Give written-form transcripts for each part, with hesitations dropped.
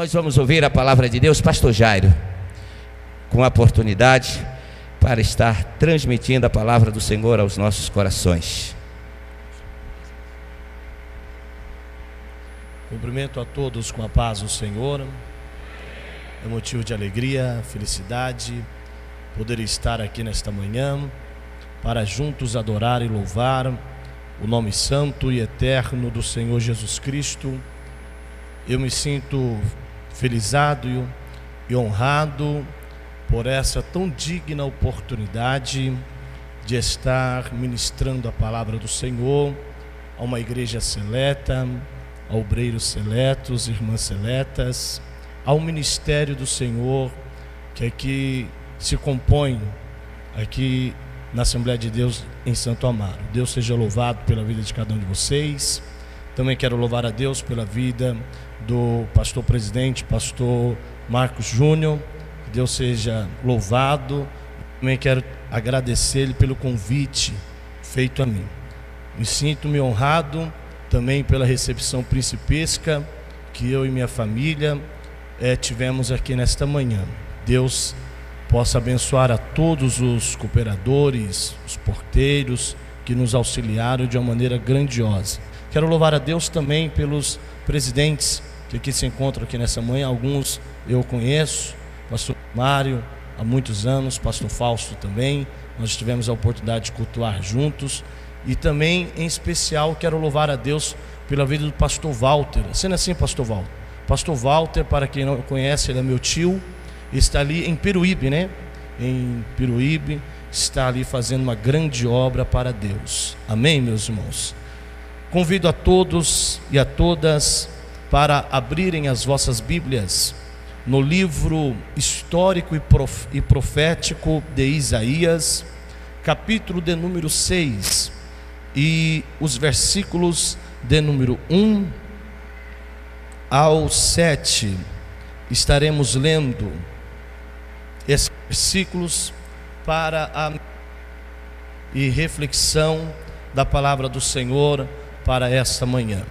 Nós vamos ouvir a palavra de Deus, pastor Jairo, com a oportunidade para estar transmitindo a palavra do Senhor aos nossos corações. Cumprimento a todos com a paz do Senhor. É motivo de alegria, felicidade, poder estar aqui nesta manhã, para juntos adorar e louvar o nome santo e eterno do Senhor Jesus Cristo. Eu me sinto felizado e honrado por essa tão digna oportunidade de estar ministrando a palavra do Senhor a uma igreja seleta, a obreiros seletos, irmãs seletas, ao ministério do Senhor que aqui se compõe aqui na Assembleia de Deus em Santo Amaro. Deus seja louvado pela vida de cada um de vocês. Também quero louvar a Deus pela vida do pastor presidente, pastor Marcos Júnior. Que Deus seja louvado. Também quero agradecer-lhe pelo convite feito a mim. Me sinto-me honrado também pela recepção principesca que eu e minha família tivemos aqui nesta manhã. Deus possa abençoar a todos os cooperadores, os porteiros que nos auxiliaram de uma maneira grandiosa. Quero louvar a Deus também pelos presidentes que aqui se encontram aqui nessa manhã. Alguns eu conheço, pastor Mário há muitos anos, pastor Fausto também. Nós tivemos a oportunidade de cultuar juntos. E também, em especial, quero louvar a Deus pela vida do pastor Walter. Sendo assim, pastor Walter. Pastor Walter, para quem não conhece, ele é meu tio. Está ali em Peruíbe, né? Em Peruíbe, está ali fazendo uma grande obra para Deus. Amém, meus irmãos? Convido a todos e a todas para abrirem as vossas Bíblias no livro histórico e profético de Isaías, capítulo de número 6, e os versículos de número 1 ao 7. Estaremos lendo esses versículos para a reflexão da palavra do Senhor para esta manhã.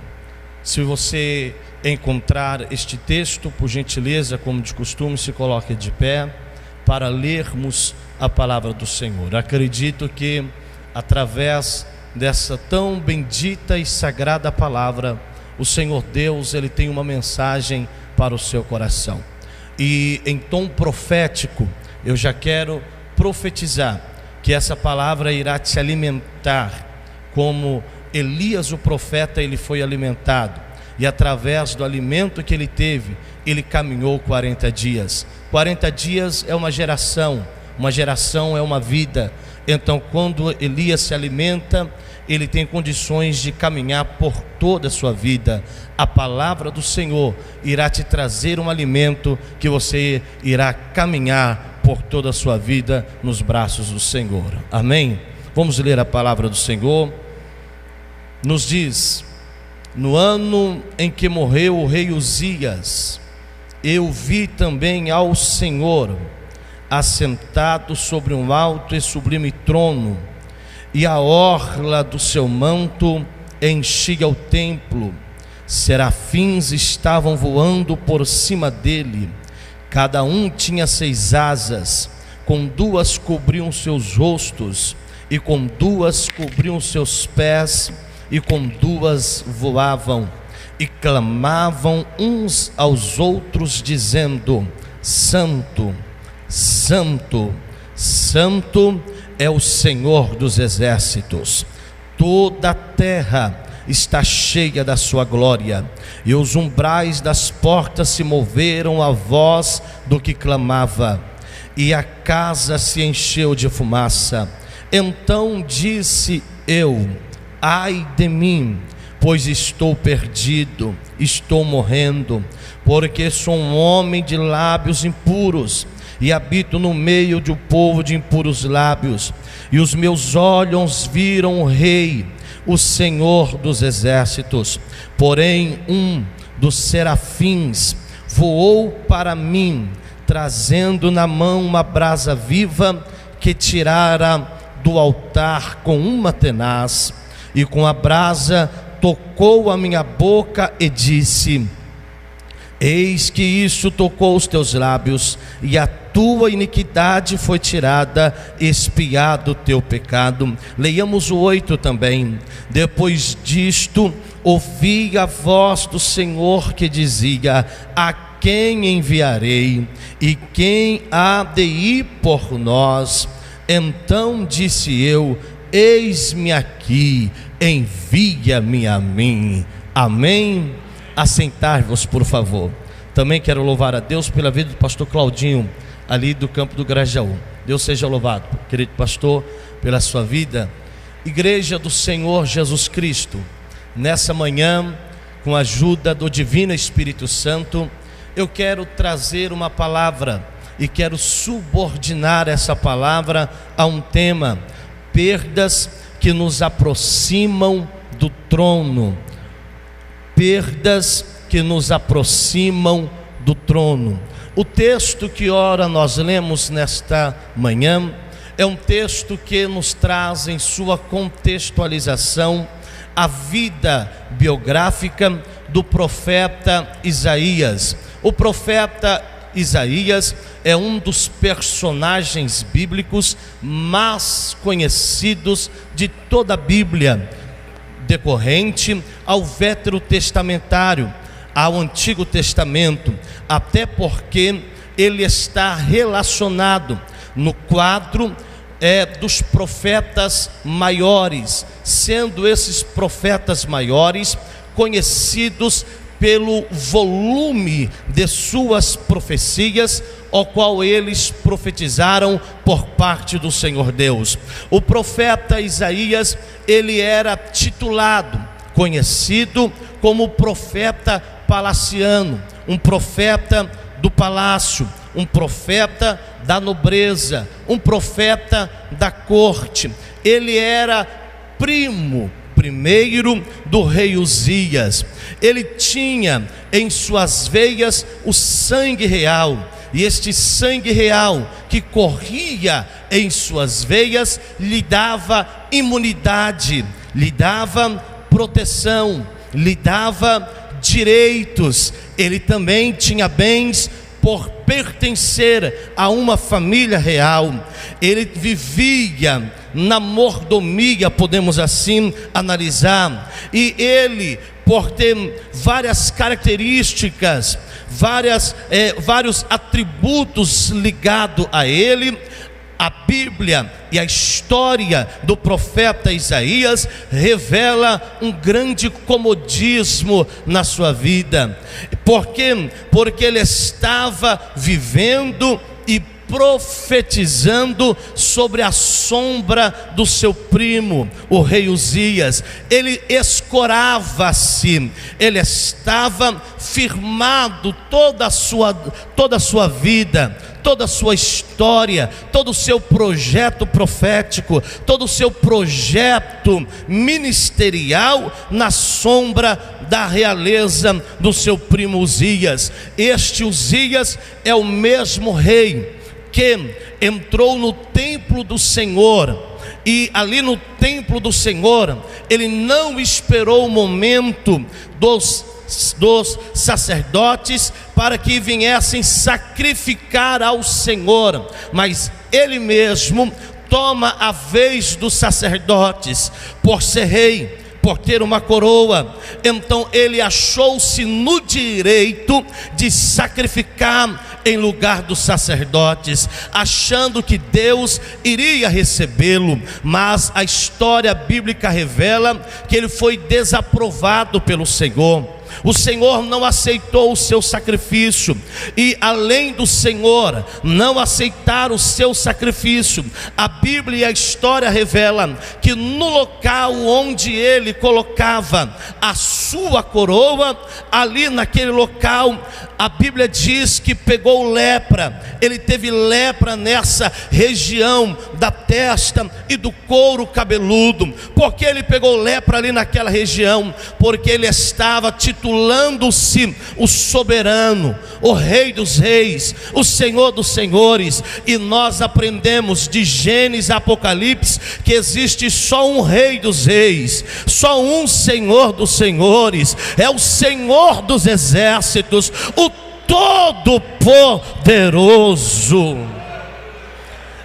Se você encontrar este texto, por gentileza, como de costume, se coloque de pé para lermos a palavra do Senhor. Acredito que através dessa tão bendita e sagrada palavra, o Senhor Deus, Ele tem uma mensagem para o seu coração. E em tom profético, eu já quero profetizar que essa palavra irá te alimentar, como Elias o profeta, ele foi alimentado, e através do alimento que ele teve, ele caminhou 40 dias. 40 dias é uma geração é uma vida. Então, quando Elias se alimenta, ele tem condições de caminhar por toda a sua vida. A palavra do Senhor irá te trazer um alimento que você irá caminhar por toda a sua vida nos braços do Senhor. Amém? Vamos ler a palavra do Senhor. Nos diz: no ano em que morreu o rei Uzias, eu vi também ao Senhor assentado sobre um alto e sublime trono, e a orla do seu manto enchia o templo. Serafins estavam voando por cima dele, cada um tinha 6 asas, com 2 cobriam seus rostos, e com 2 cobriam seus pés, e com 2 voavam, e clamavam uns aos outros, dizendo: Santo, Santo, Santo é o Senhor dos exércitos, toda a terra está cheia da sua glória. E os umbrais das portas se moveram à voz do que clamava, e a casa se encheu de fumaça. Então disse eu: ai de mim, pois estou perdido, estou morrendo, porque sou um homem de lábios impuros, e habito no meio de um povo de impuros lábios, e os meus olhos viram o Rei, o Senhor dos exércitos. Porém um dos serafins voou para mim, trazendo na mão uma brasa viva, que tirara do altar com uma tenaz, e com a brasa tocou a minha boca e disse: Eis que isso tocou os teus lábios, e a tua iniquidade foi tirada, expiado o teu pecado. Leiamos o 8 também. Depois disto, ouvi a voz do Senhor que dizia: a quem enviarei? E quem há de ir por nós? Então disse eu: eis-me aqui, envia-me a mim. Amém? Assentar-vos, por favor. Também quero louvar a Deus pela vida do pastor Claudinho, ali do campo do Grajaú. Deus seja louvado, querido pastor, pela sua vida. Igreja do Senhor Jesus Cristo, nessa manhã, com a ajuda do Divino Espírito Santo, eu quero trazer uma palavra e quero subordinar essa palavra a um tema: perdas que nos aproximam do trono. Perdas que nos aproximam do trono. O texto que ora nós lemos nesta manhã é um texto que nos traz em sua contextualização a vida biográfica do profeta Isaías. O profeta Isaías é um dos personagens bíblicos mais conhecidos de toda a Bíblia, decorrente ao veterotestamentário, ao Antigo Testamento, até porque ele está relacionado no quadro dos profetas maiores, sendo esses profetas maiores conhecidos pelo volume de suas profecias, ao qual eles profetizaram por parte do Senhor Deus. O profeta Isaías, ele era titulado, conhecido como profeta palaciano, um profeta do palácio, um profeta da nobreza, um profeta da corte. Ele era primeiro do rei Uzias. Ele tinha em suas veias o sangue real, e este sangue real que corria em suas veias lhe dava imunidade, lhe dava proteção, lhe dava direitos. Ele também tinha bens por pertencer a uma família real. Ele vivia na mordomia, podemos assim analisar, e ele, por ter várias características, vários atributos ligados a ele, a Bíblia e a história do profeta Isaías revela um grande comodismo na sua vida. Por quê? Porque ele estava vivendo e profetizando sobre a sombra do seu primo, o rei Uzias. Ele escorava-se, ele estava firmado toda a sua vida, toda a sua história, todo o seu projeto profético, todo o seu projeto ministerial na sombra da realeza do seu primo Uzias. Este Uzias é o mesmo rei que entrou no templo do Senhor, e ali no templo do Senhor, ele não esperou o momento dos sacerdotes para que viessem sacrificar ao Senhor, mas ele mesmo toma a vez dos sacerdotes, por ser rei, por ter uma coroa. Então ele achou-se no direito de sacrificar em lugar dos sacerdotes, achando que Deus iria recebê-lo. Mas a história bíblica revela que ele foi desaprovado pelo Senhor. O Senhor não aceitou o seu sacrifício, e além do Senhor não aceitar o seu sacrifício, a Bíblia e a história revela que no local onde ele colocava a sua coroa, ali naquele local, a Bíblia diz que pegou lepra. Ele teve lepra nessa região da testa e do couro cabeludo. Por que ele pegou lepra ali naquela região? Porque ele estava titulado intitulando-se o soberano, o Rei dos reis, o Senhor dos senhores. E nós aprendemos de Gênesis a Apocalipse que existe só um Rei dos reis, só um Senhor dos senhores, é o Senhor dos exércitos, o Todo-Poderoso.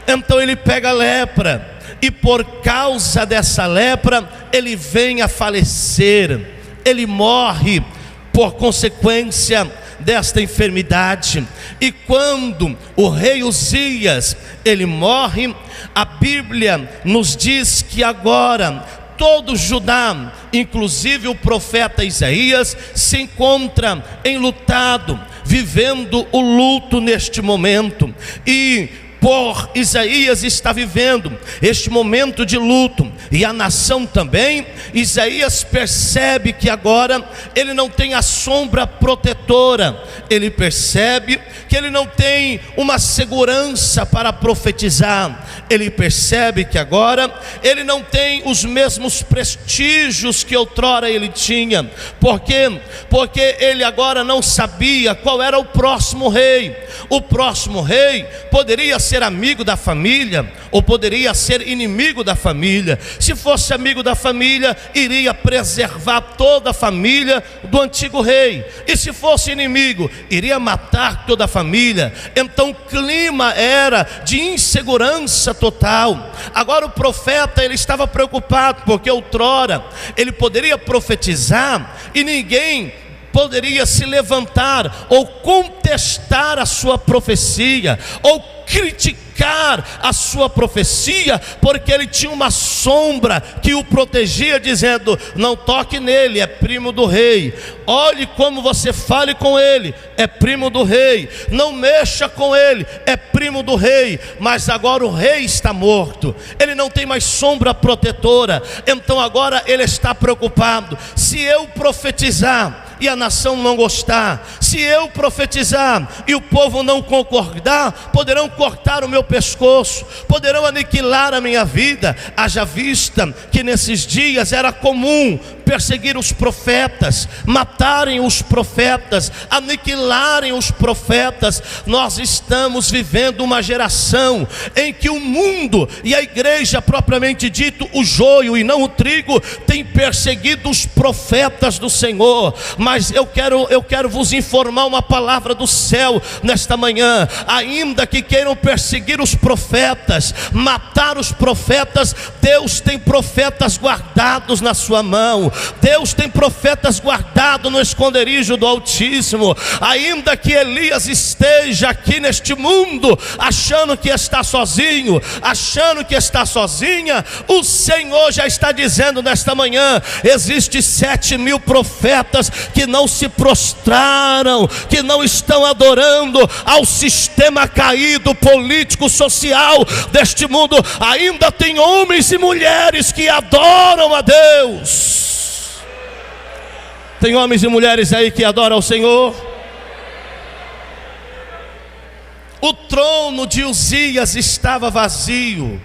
Então ele pega a lepra, e por causa dessa lepra ele vem a falecer, ele morre por consequência desta enfermidade. E quando o rei Uzias ele morre, a Bíblia nos diz que agora todo Judá, inclusive o profeta Isaías, se encontra enlutado, vivendo o luto neste momento. E por Isaías está vivendo este momento de luto, e a nação também, Isaías percebe que agora ele não tem a sombra protetora, ele percebe que ele não tem uma segurança para profetizar, ele percebe que agora ele não tem os mesmos prestígios que outrora ele tinha. Por quê? Porque ele agora não sabia qual era o próximo rei. O próximo rei poderia ser amigo da família, ou poderia ser inimigo da família. Se fosse amigo da família, iria preservar toda a família do antigo rei, e se fosse inimigo, iria matar toda a família. Então o clima era de insegurança total. Agora o profeta ele estava preocupado, porque outrora ele poderia profetizar e ninguém poderia se levantar ou contestar a sua profecia, ou criticar a sua profecia, porque ele tinha uma sombra que o protegia, dizendo: não toque nele, é primo do rei. Olhe como você fale com ele, é primo do rei. Não mexa com ele, é primo do rei. Mas agora o rei está morto, ele não tem mais sombra protetora. Então agora ele está preocupado: se eu profetizar e a nação não gostar, se eu profetizar e o povo não concordar, poderão cortar o meu pescoço, poderão aniquilar a minha vida. Haja vista que nesses dias era comum perseguir os profetas, matarem os profetas, aniquilarem os profetas. Nós estamos vivendo uma geração em que o mundo e a igreja propriamente dito, o joio e não o trigo, tem perseguido os profetas do Senhor. Mas eu quero vos informar uma palavra do céu nesta manhã: ainda que queiram perseguir os profetas, matar os profetas, Deus tem profetas guardados na sua mão, Deus tem profetas guardados no esconderijo do Altíssimo. Ainda que Elias esteja aqui neste mundo achando que está sozinho, achando que está sozinha, o Senhor já está dizendo nesta manhã: existe 7.000 profetas que não se prostraram, que não estão adorando ao sistema caído político, social deste mundo. Ainda tem homens e mulheres que adoram a Deus. Tem homens e mulheres aí que adoram ao Senhor. O trono de Uzias estava vazio.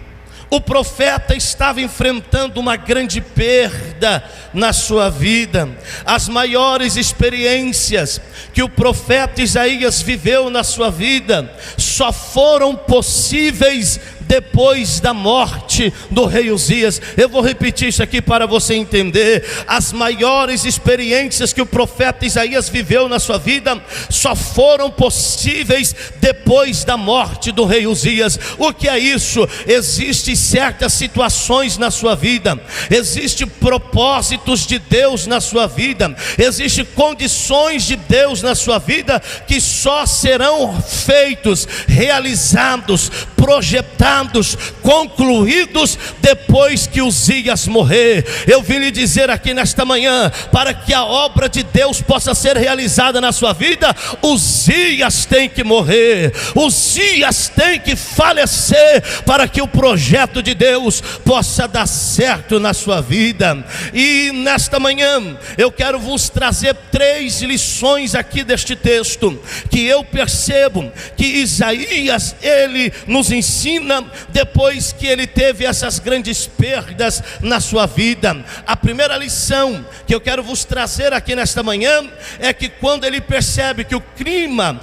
O profeta estava enfrentando uma grande perda na sua vida. As maiores experiências que o profeta Isaías viveu na sua vida só foram possíveis depois da morte do rei Uzias. Eu vou repetir isso aqui para você entender. As maiores experiências que o profeta Isaías viveu na sua vida só foram possíveis depois da morte do rei Uzias. O que é isso? Existem certas situações na sua vida, existem propósitos de Deus na sua vida, existem condições de Deus na sua vida que só serão feitos, realizados, projetados, concluídos depois que Uzias morrer. Eu vim lhe dizer aqui nesta manhã, para que a obra de Deus possa ser realizada na sua vida, Uzias tem que morrer, Uzias tem que falecer, para que o projeto de Deus possa dar certo na sua vida. E nesta manhã eu quero vos trazer 3 lições aqui deste texto, que eu percebo que Isaías ele nos nos ensina depois que ele teve essas grandes perdas na sua vida? A primeira lição que eu quero vos trazer aqui nesta manhã é que quando ele percebe que o clima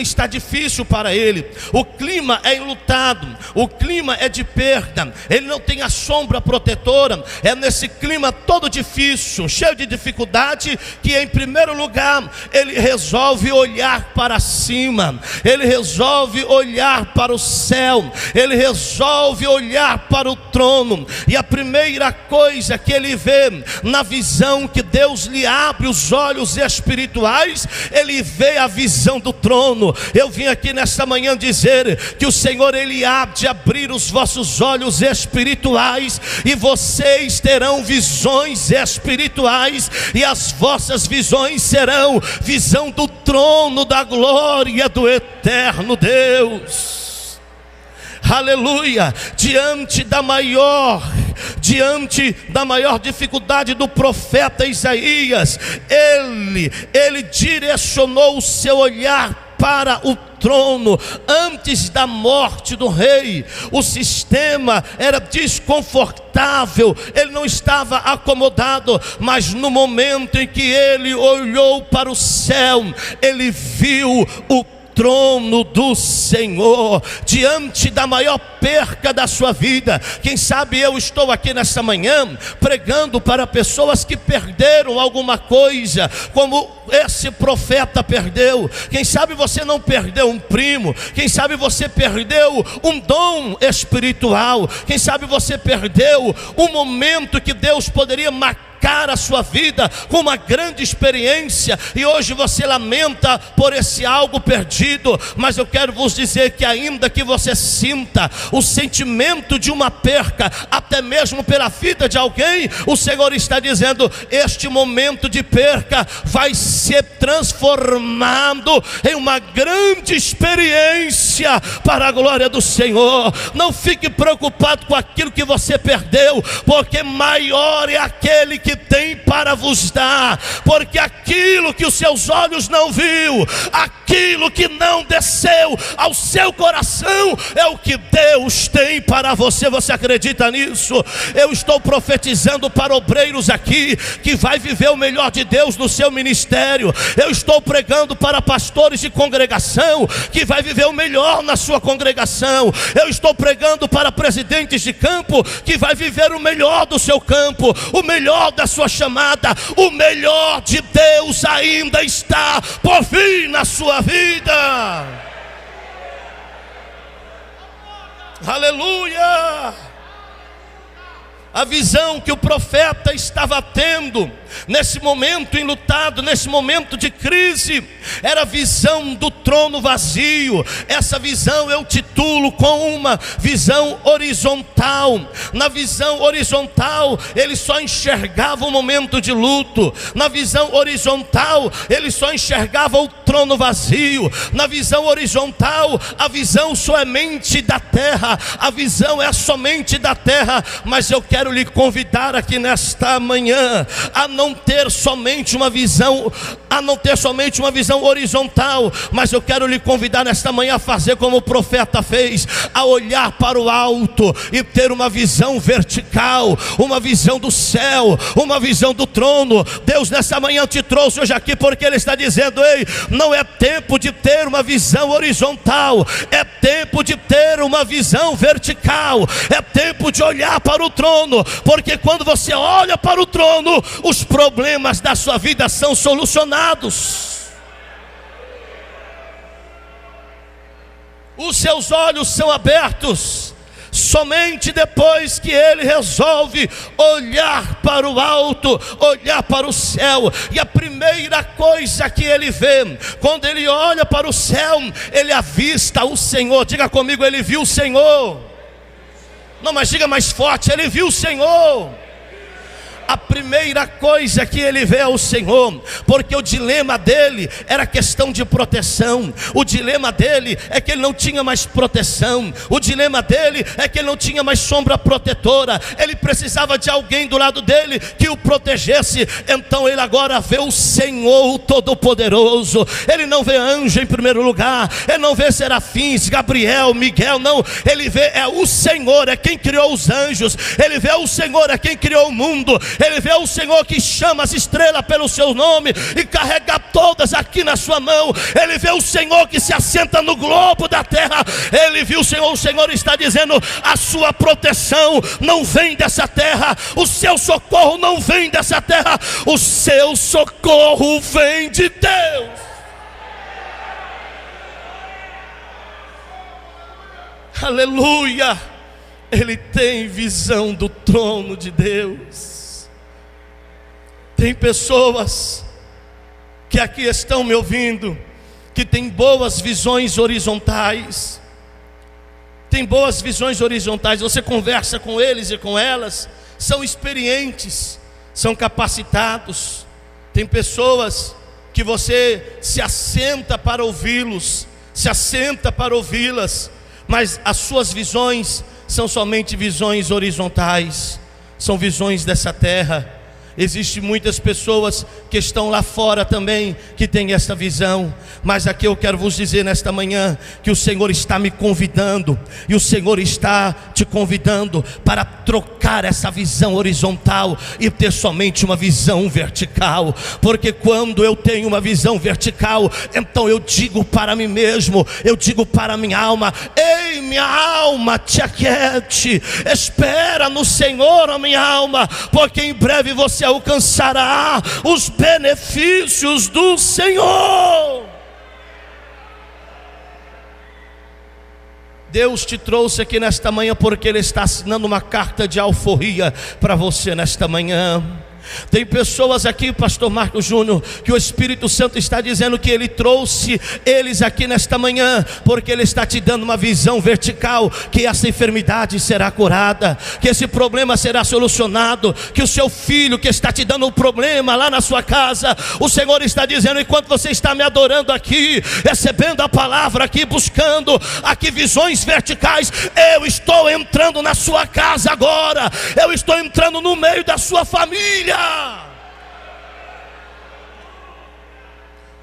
está difícil para ele, o clima é enlutado, o clima é de perda, ele não tem a sombra protetora, é nesse clima todo difícil, cheio de dificuldade, que em primeiro lugar ele resolve olhar para cima, ele resolve olhar para o céu, ele resolve olhar para o trono. E a primeira coisa que ele vê na visão que Deus lhe abre os olhos espirituais, ele vê a visão do trono. Eu vim aqui nesta manhã dizer que o Senhor, ele há de abrir os vossos olhos espirituais, e vocês terão visões espirituais, e as vossas visões serão visão do trono da glória do eterno Deus. Aleluia. Diante da maior dificuldade do profeta Isaías, ele direcionou o seu olhar para o trono. Antes da morte do rei, o sistema era desconfortável, ele não estava acomodado, mas no momento em que ele olhou para o céu, ele viu o trono do Senhor. Diante da maior perca da sua vida, quem sabe eu estou aqui nessa manhã pregando para pessoas que perderam alguma coisa, como esse profeta perdeu. Quem sabe você não perdeu um primo, quem sabe você perdeu um dom espiritual, quem sabe você perdeu um momento que Deus poderia marcar a sua vida com uma grande experiência, e hoje você lamenta por esse algo perdido. Mas eu quero vos dizer que ainda que você sinta o sentimento de uma perca, até mesmo pela vida de alguém, o Senhor está dizendo: este momento de perca vai ser transformado em uma grande experiência para a glória do Senhor. Não fique preocupado com aquilo que você perdeu, porque maior é aquele que tem para vos dar. Porque aquilo que os seus olhos não viu, aquilo que não desceu ao seu coração, é o que Deus tem para você. Você acredita nisso? Eu estou profetizando para obreiros aqui que vai viver o melhor de Deus no seu ministério. Eu estou pregando para pastores de congregação que vai viver o melhor na sua congregação. Eu estou pregando para presidentes de campo que vai viver o melhor do seu campo, o melhor da sua chamada. O melhor de Deus ainda está por vir na sua vida. Aleluia. A visão que o profeta estava tendo nesse momento enlutado, nesse momento de crise, era a visão do trono vazio. Essa visão eu titulo com uma visão horizontal. Na visão horizontal, ele só enxergava o momento de luto. Na visão horizontal, ele só enxergava o trono vazio. Na visão horizontal, a visão somente da terra. A visão é somente da terra. Mas eu quero lhe convidar aqui nesta manhã a não ter somente uma visão, horizontal, mas eu quero lhe convidar nesta manhã a fazer como o profeta fez, a olhar para o alto e ter uma visão vertical, uma visão do céu, uma visão do trono. Deus nessa manhã te trouxe hoje aqui porque Ele está dizendo: ei, não é tempo de ter uma visão horizontal, é tempo de ter uma visão vertical, é tempo de olhar para o trono, porque quando você olha para o trono, os problemas da sua vida são solucionados. Os seus olhos são abertos somente depois que ele resolve olhar para o alto, olhar para o céu. E a primeira coisa que ele vê, quando ele olha para o céu, ele avista o Senhor. Diga comigo: ele viu o Senhor. Não, mas diga mais forte: ele viu o Senhor. A primeira coisa que ele vê é o Senhor, porque o dilema dele era questão de proteção. O dilema dele é que ele não tinha mais proteção. O dilema dele é que ele não tinha mais sombra protetora. Ele precisava de alguém do lado dele que o protegesse. Então ele agora vê o Senhor Todo-Poderoso. Ele não vê anjo em primeiro lugar, ele não vê serafins, Gabriel, Miguel, não. Ele vê o Senhor, é quem criou os anjos. Ele vê o Senhor, é quem criou o mundo. Ele vê o Senhor que chama as estrelas pelo seu nome e carrega todas aqui na sua mão. Ele vê o Senhor que se assenta no globo da terra. Ele viu o Senhor está dizendo: a sua proteção não vem dessa terra, o seu socorro não vem dessa terra, o seu socorro vem de Deus. Aleluia! Ele tem visão do trono de Deus. Tem pessoas que aqui estão me ouvindo, que tem boas visões horizontais. Tem boas visões horizontais. Você conversa com eles e com elas, são experientes, são capacitados. Tem pessoas que você se assenta para ouvi-los, se assenta para ouvi-las, mas as suas visões são somente visões horizontais, são visões dessa terra. Existem muitas pessoas que estão lá fora também, que têm essa visão. Mas aqui eu quero vos dizer nesta manhã, que o Senhor está me convidando, e o Senhor está te convidando para trocar essa visão horizontal e ter somente uma visão vertical. Porque quando eu tenho uma visão vertical, então eu digo para mim mesmo, eu digo para minha alma: ei, minha alma, te aquiete, espera no Senhor, ó minha alma, porque em breve você alcançará os benefícios do Senhor. Deus te trouxe aqui nesta manhã porque Ele está assinando uma carta de alforria para você nesta manhã. Tem pessoas aqui, pastor Marcos Júnior, que o Espírito Santo está dizendo que Ele trouxe eles aqui nesta manhã porque Ele está te dando uma visão vertical, que essa enfermidade será curada, que esse problema será solucionado, que o seu filho que está te dando um problema lá na sua casa, o Senhor está dizendo: enquanto você está me adorando aqui, recebendo a palavra aqui, buscando aqui visões verticais, eu estou entrando na sua casa agora, eu estou entrando no meio da sua família.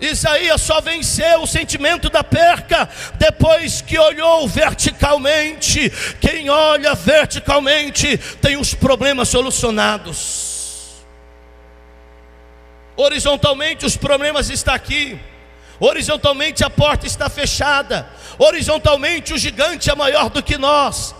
Isaías só venceu o sentimento da perca depois que olhou verticalmente. Quem olha verticalmente tem os problemas solucionados. Horizontalmente os problemas estão aqui, horizontalmente a porta está fechada, horizontalmente o gigante é maior do que nós.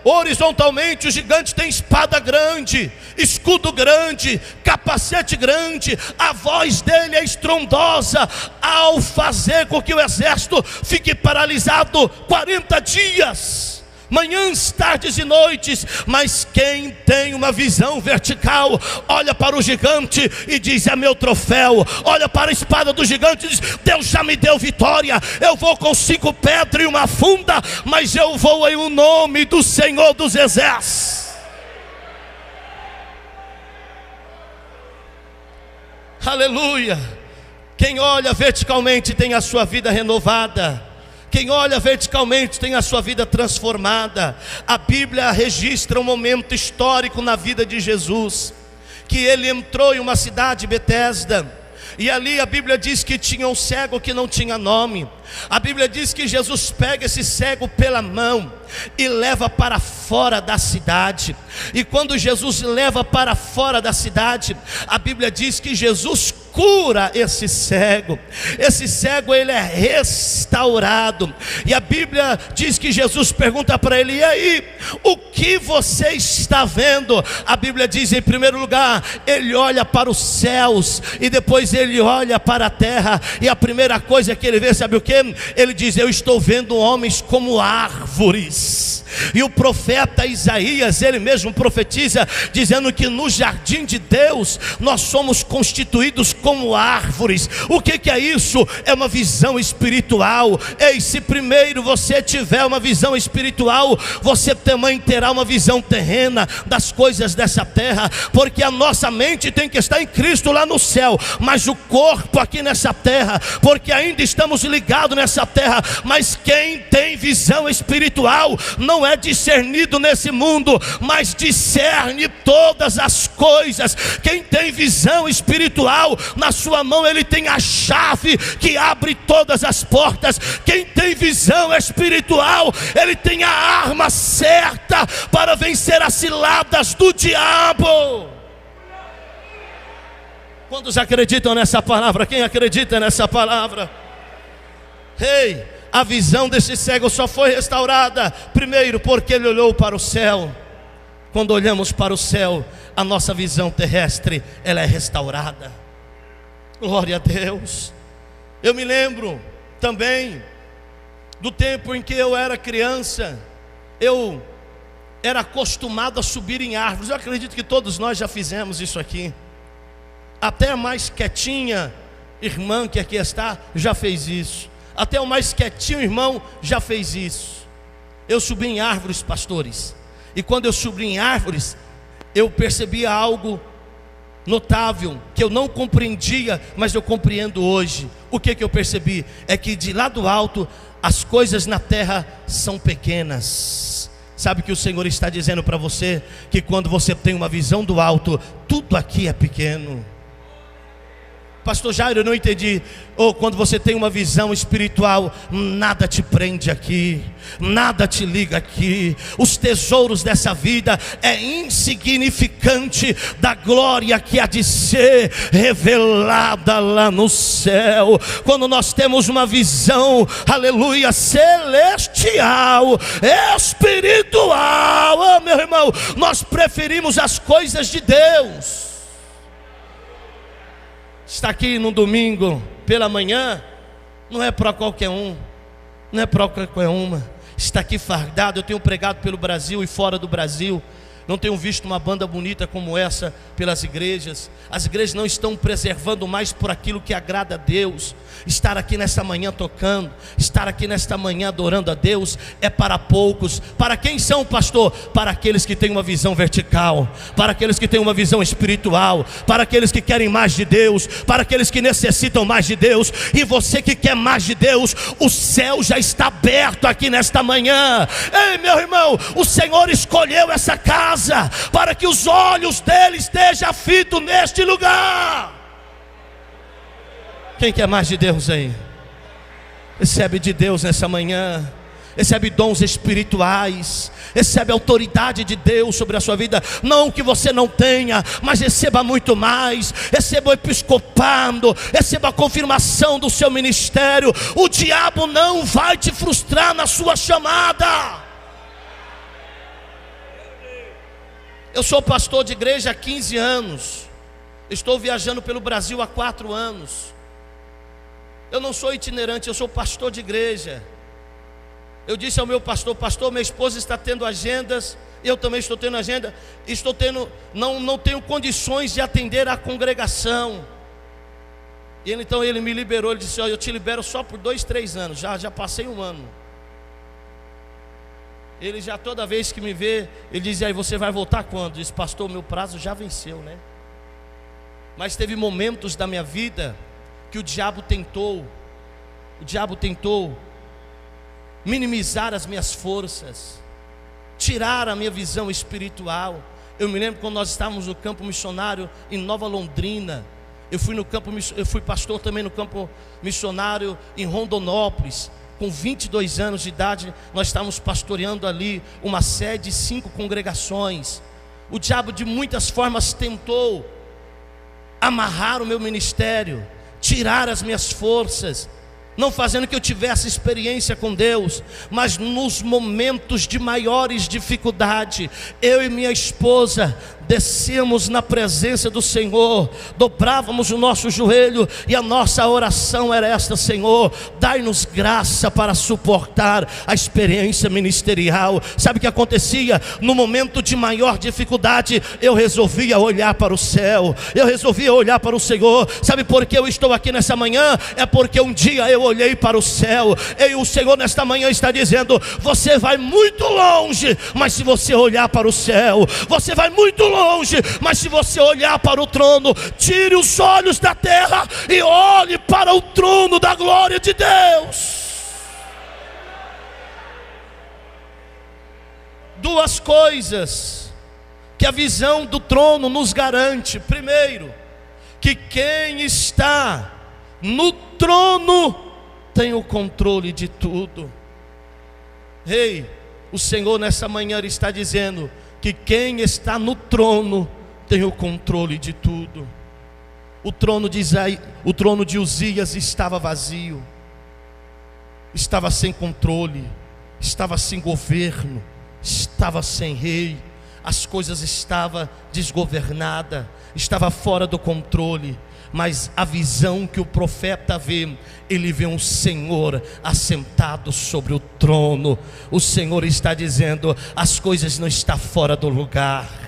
Horizontalmente o gigante tem espada grande, escudo grande, capacete grande, a voz dele é estrondosa, ao fazer com que o exército fique paralisado 40 dias, manhãs, tardes e noites. Mas quem tem uma visão vertical, olha para o gigante e diz: é meu troféu. Olha para a espada do gigante e diz: Deus já me deu vitória. Eu vou com 5 pedras e uma funda, mas eu vou em o nome do Senhor dos Exércitos. Aleluia. Quem olha verticalmente tem a sua vida renovada. Quem olha verticalmente tem a sua vida transformada. A Bíblia registra um momento histórico na vida de Jesus, que ele entrou em uma cidade, Betesda, e ali a Bíblia diz que tinha um cego que não tinha nome. A Bíblia diz que Jesus pega esse cego pela mão e leva para fora da cidade. E quando Jesus leva para fora da cidade, a Bíblia diz que Jesus cura esse cego. Esse cego, ele é restaurado. E a Bíblia diz que Jesus pergunta para ele: e aí, o que você está vendo? A Bíblia diz, em primeiro lugar, ele olha para os céus e depois ele olha para a terra. E a primeira coisa que ele vê, sabe o que? Ele diz: eu estou vendo homens como árvores. E o profeta Isaías, ele mesmo profetiza, dizendo que no jardim de Deus nós somos constituídos como árvores. O que é isso? É uma visão espiritual. Ei, se primeiro você tiver uma visão espiritual, você também terá uma visão terrena das coisas dessa terra, porque a nossa mente tem que estar em Cristo lá no céu, mas o corpo aqui nessa terra, porque ainda estamos ligados nessa terra. Mas quem tem visão espiritual não é discernido nesse mundo, mas discerne todas as coisas. Quem tem visão espiritual, na sua mão ele tem a chave que abre todas as portas. Quem tem visão espiritual, ele tem a arma certa para vencer as ciladas do diabo. Quantos acreditam nessa palavra? Quem acredita nessa palavra? Ei, a visão desse cego só foi restaurada, primeiro porque ele olhou para o céu. Quando olhamos para o céu, a nossa visão terrestre, ela é restaurada. Glória a Deus. Eu me lembro também do tempo em que eu era criança. Eu era acostumado a subir em árvores. Eu acredito que todos nós já fizemos isso aqui. Até a mais quietinha irmã que aqui está já fez isso. Até o mais quietinho irmão já fez isso. Eu subi em árvores, pastores. E quando eu subi em árvores, eu percebia algo notável, que eu não compreendia, mas eu compreendo hoje. O que eu percebi? É que de lá do alto, as coisas na terra são pequenas. Sabe que o Senhor está dizendo para você? Que quando você tem uma visão do alto, tudo aqui é pequeno. Pastor Jairo, eu não entendi. Quando você tem uma visão espiritual, nada te prende aqui, nada te liga aqui. Os tesouros dessa vida é insignificante da glória que há de ser revelada lá no céu. Quando nós temos uma visão, aleluia, celestial, espiritual, meu irmão, nós preferimos as coisas de Deus. Está aqui no domingo pela manhã, não é para qualquer um, não é para qualquer uma. Está aqui fardado. Eu tenho pregado pelo Brasil e fora do Brasil. Não tenho visto uma banda bonita como essa pelas igrejas. As igrejas não estão preservando mais por aquilo que agrada a Deus. Estar aqui nesta manhã tocando, estar aqui nesta manhã adorando a Deus é para poucos. Para quem são, pastor? Para aqueles que têm uma visão vertical, para aqueles que têm uma visão espiritual, para aqueles que querem mais de Deus, para aqueles que necessitam mais de Deus. E você que quer mais de Deus, o céu já está aberto aqui nesta manhã. Ei, meu irmão, o Senhor escolheu essa casa para que os olhos dele estejam fitos neste lugar. Quem quer mais de Deus aí? Recebe de Deus nessa manhã. Recebe dons espirituais, recebe a autoridade de Deus sobre a sua vida. Não que você não tenha, mas receba muito mais. Receba o episcopado, receba a confirmação do seu ministério. O diabo não vai te frustrar na sua chamada. Eu sou pastor de igreja há 15 anos. Estou viajando pelo Brasil há 4 anos. Eu não sou itinerante, eu sou pastor de igreja. Eu disse ao meu pastor: pastor, minha esposa está tendo agendas, eu também estou tendo agenda, não tenho condições de atender a congregação. E então ele me liberou, ele disse: eu te libero só por 2, 3 anos, já passei 1 ano. Ele já toda vez que me vê, ele diz: aí você vai voltar quando? Diz: pastor, meu prazo já venceu, né? Mas teve momentos da minha vida que o diabo tentou minimizar as minhas forças, tirar a minha visão espiritual. Eu me lembro quando nós estávamos no campo missionário em Nova Londrina. Eu fui pastor também no campo missionário em Rondonópolis. Com 22 anos de idade, nós estávamos pastoreando ali uma sede de 5 congregações. O diabo de muitas formas tentou amarrar o meu ministério, tirar as minhas forças, não fazendo que eu tivesse experiência com Deus. Mas nos momentos de maiores dificuldade, eu e minha esposa descíamos na presença do Senhor, dobrávamos o nosso joelho e a nossa oração era esta: Senhor, dai-nos graça para suportar a experiência ministerial. Sabe o que acontecia? No momento de maior dificuldade, eu resolvia olhar para o céu, eu resolvia olhar para o Senhor. Sabe por que eu estou aqui nessa manhã? É porque um dia eu olhei para o céu, e o Senhor nesta manhã está dizendo: você vai muito longe, mas se você olhar para o céu, você vai muito longe, mas se você olhar para o trono, tire os olhos da terra e olhe para o trono da glória de Deus. Duas coisas que a visão do trono nos garante: primeiro, que quem está no trono tem o controle de tudo. Ei, o Senhor nessa manhã está dizendo que quem está no trono tem o controle de tudo. O trono de Uzias estava vazio, estava sem controle, estava sem governo, estava sem rei. As coisas estavam desgovernadas, estava fora do controle. Mas a visão que o profeta vê, ele vê um Senhor assentado sobre o trono. O Senhor está dizendo: as coisas não estão fora do lugar.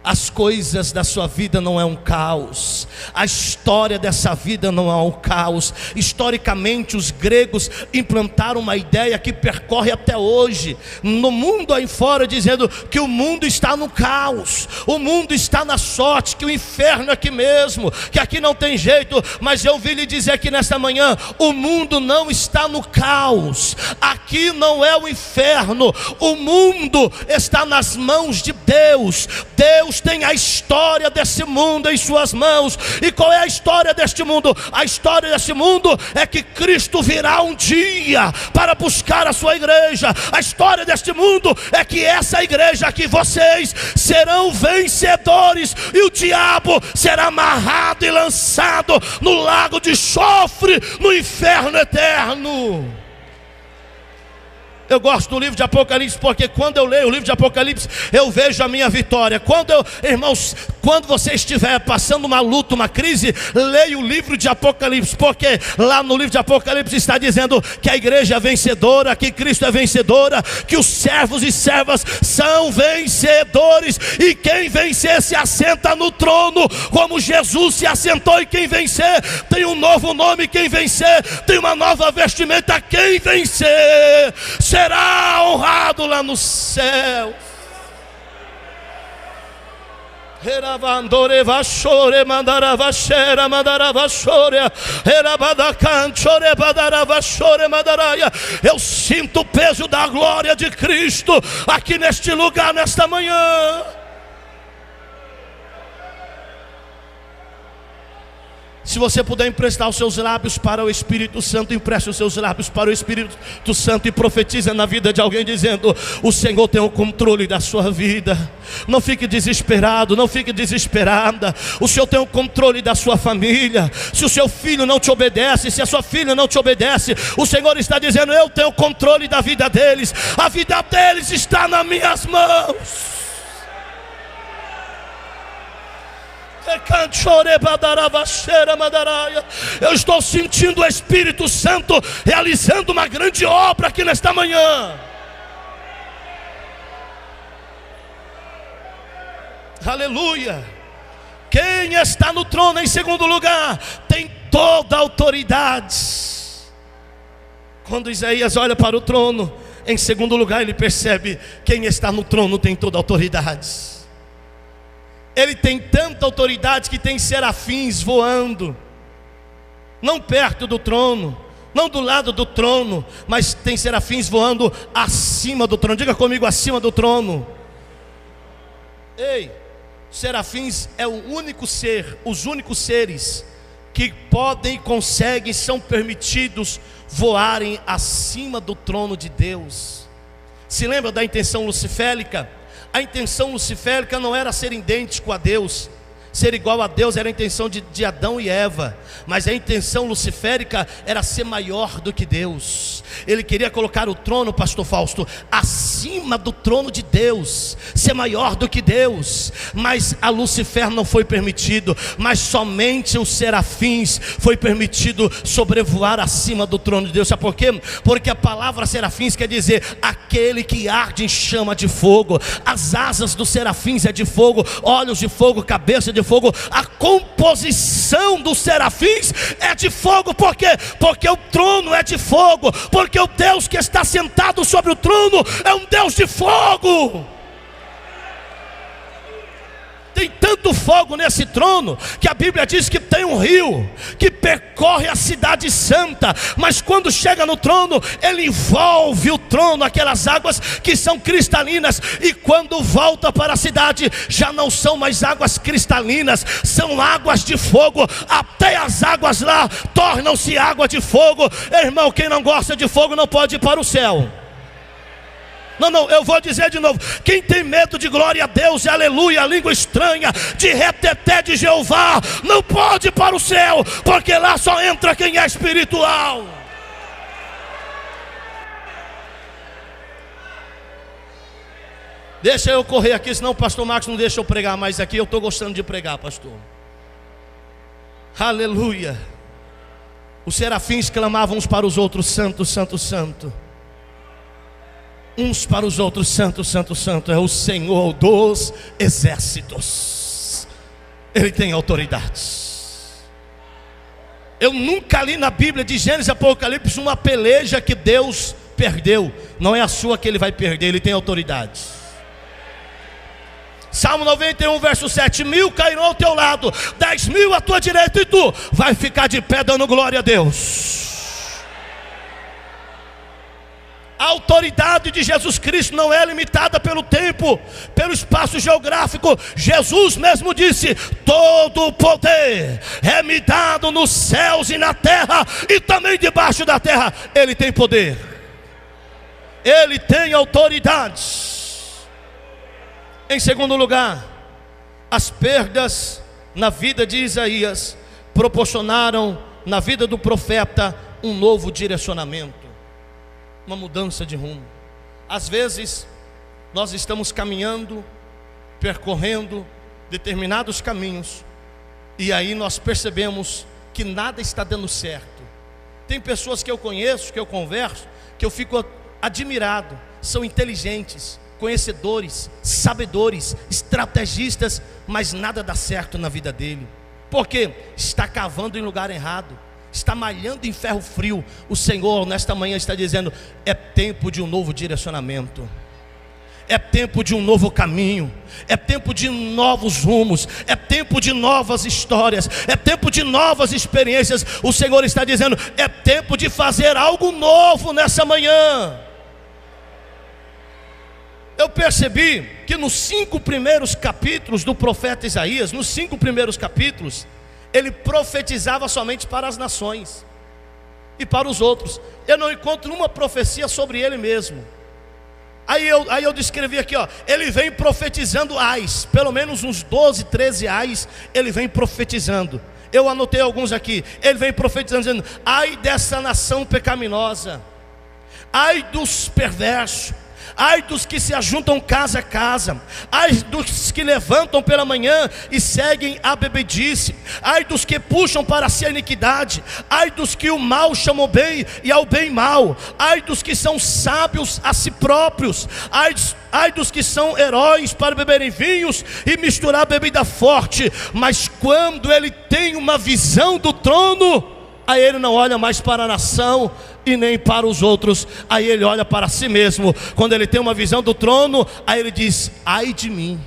As coisas da sua vida não é um caos. A história dessa vida não é um caos. Historicamente, os gregos implantaram uma ideia que percorre até hoje no mundo aí fora, dizendo que o mundo está no caos, o mundo está na sorte, que o inferno é aqui mesmo, que aqui não tem jeito. Mas eu vim lhe dizer aqui nesta manhã: o mundo não está no caos, aqui não é o inferno, o mundo está nas mãos de Deus. Deus tem a história desse mundo em suas mãos. E qual é a história deste mundo? A história deste mundo é que Cristo virá um dia para buscar a sua igreja. A história deste mundo é que essa igreja aqui, vocês serão vencedores, e o diabo será amarrado e lançado no lago de enxofre, no inferno eterno. Eu gosto do livro de Apocalipse, porque quando eu leio o livro de Apocalipse, eu vejo a minha vitória. Irmãos, quando você estiver passando uma luta, uma crise, leia o livro de Apocalipse, porque lá no livro de Apocalipse está dizendo que a igreja é vencedora, que Cristo é vencedora, que os servos e servas são vencedores, e quem vencer se assenta no trono, como Jesus se assentou. E quem vencer tem um novo nome, quem vencer tem uma nova vestimenta, quem vencer será honrado lá no céu. Eu sinto o peso da glória de Cristo aqui neste lugar, nesta manhã. Se você puder emprestar os seus lábios para o Espírito Santo, empreste os seus lábios para o Espírito Santo e profetiza na vida de alguém, dizendo: o Senhor tem o controle da sua vida. Não fique desesperado, não fique desesperada. O Senhor tem o controle da sua família. Se o seu filho não te obedece, se a sua filha não te obedece, o Senhor está dizendo: eu tenho o controle da vida deles. A vida deles está nas minhas mãos. Eu estou sentindo o Espírito Santo realizando uma grande obra aqui nesta manhã. Aleluia. Quem está no trono, em segundo lugar, tem toda a autoridade. Quando Isaías olha para o trono, em segundo lugar ele percebe: quem está no trono tem toda a autoridade. Ele tem tanta autoridade que tem serafins voando, não perto do trono, não do lado do trono, mas tem serafins voando acima do trono. Diga comigo: acima do trono. Ei, serafins é o único ser, os únicos seres que podem e conseguem, são permitidos voarem acima do trono de Deus. Se lembra da intenção luciférica? A intenção luciférica não era ser idêntico a Deus, ser igual a Deus era a intenção de Adão e Eva. Mas a intenção luciférica era ser maior do que Deus. Ele queria colocar o trono, pastor Fausto, acima acima do trono de Deus, ser maior do que Deus. Mas a Lucifer não foi permitido, mas somente os serafins foi permitido sobrevoar acima do trono de Deus. Sabe por quê? Porque a palavra serafins quer dizer aquele que arde em chama de fogo. As asas dos serafins é de fogo, olhos de fogo, cabeça de fogo. A composição dos serafins é de fogo. Por quê? Porque o trono é de fogo, porque o Deus que está sentado sobre o trono é um Deus de fogo. Tem tanto fogo nesse trono que a Bíblia diz que tem um rio que percorre a cidade santa, mas quando chega no trono, ele envolve o trono, aquelas águas que são cristalinas, e quando volta para a cidade, já não são mais águas cristalinas, são águas de fogo. Até as águas lá tornam-se água de fogo. Irmão, quem não gosta de fogo não pode ir para o céu. Não, eu vou dizer de novo. Quem tem medo de glória a Deus, aleluia, língua estranha, de reteté de Jeová, não pode ir para o céu, porque lá só entra quem é espiritual. Deixa eu correr aqui, senão o pastor Marcos não deixa eu pregar mais aqui. Eu estou gostando de pregar, pastor. Aleluia. Os serafins clamavam uns para os outros: santo, santo, santo. Uns para os outros: santo, santo, santo é o Senhor dos exércitos. Ele tem autoridade. Eu nunca li na Bíblia de Gênesis e Apocalipse uma peleja que Deus perdeu. Não é a sua que ele vai perder, ele tem autoridade. Salmo 91 verso 7: 1000 cairão ao teu lado, 10.000 à tua direita, e tu vai ficar de pé dando glória a Deus. A autoridade de Jesus Cristo não é limitada pelo tempo, pelo espaço geográfico. Jesus mesmo disse: todo o poder é me dado nos céus e na terra, e também debaixo da terra. Ele tem poder, ele tem autoridade. Em segundo lugar, as perdas na vida de Isaías proporcionaram na vida do profeta um novo direcionamento, uma mudança de rumo. Às vezes nós estamos caminhando, percorrendo determinados caminhos, e aí nós percebemos que nada está dando certo. Tem pessoas que eu conheço, que eu converso, que eu fico admirado. São inteligentes, conhecedores, sabedores, estrategistas, mas nada dá certo na vida dele. Por quê? Está cavando em lugar errado, está malhando em ferro frio. O Senhor nesta manhã está dizendo: é tempo de um novo direcionamento, é tempo de um novo caminho, é tempo de novos rumos, é tempo de novas histórias, é tempo de novas experiências. O Senhor está dizendo: é tempo de fazer algo novo nessa manhã. Eu percebi que nos 5 primeiros capítulos do profeta Isaías, nos 5 primeiros capítulos, ele profetizava somente para as nações e para os outros. Eu não encontro uma profecia sobre ele mesmo. Aí eu descrevi aqui, ó, ele vem profetizando ais, pelo menos uns 12, 13 ais ele vem profetizando. Eu anotei alguns aqui. Ele vem profetizando, dizendo: ai dessa nação pecaminosa, ai dos perversos, ai dos que se ajuntam casa a casa, ai dos que levantam pela manhã e seguem a bebedice, ai dos que puxam para si a iniquidade, ai dos que o mal chamam bem e ao bem mal, ai dos que são sábios a si próprios, ai dos que são heróis para beberem vinhos e misturar bebida forte. Mas quando ele tem uma visão do trono, aí ele não olha mais para a nação e nem para os outros, aí ele olha para si mesmo. Quando ele tem uma visão do trono, aí ele diz: ai de mim.